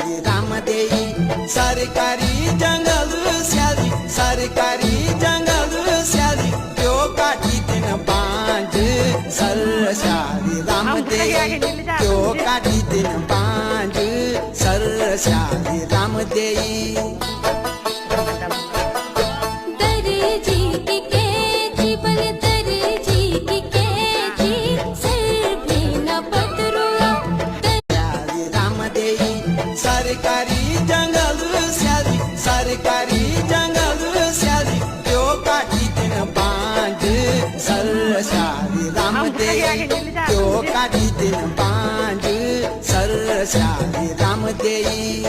श्याली रामदेई सरकारी जंगल श्याली सरकारी जंगल श्याली त्यो काटी दिन बांझ सर श्याली रामदेई त्यो काटी दिन बांझ सर श्याली रामदेई सरकारी जंगल श्याली सरकारी जंगल श्याली त्यो काटी दिन बांझ सर श्याली रामदेई त्यो काटी दिन बांझ सर श्याली रामदेई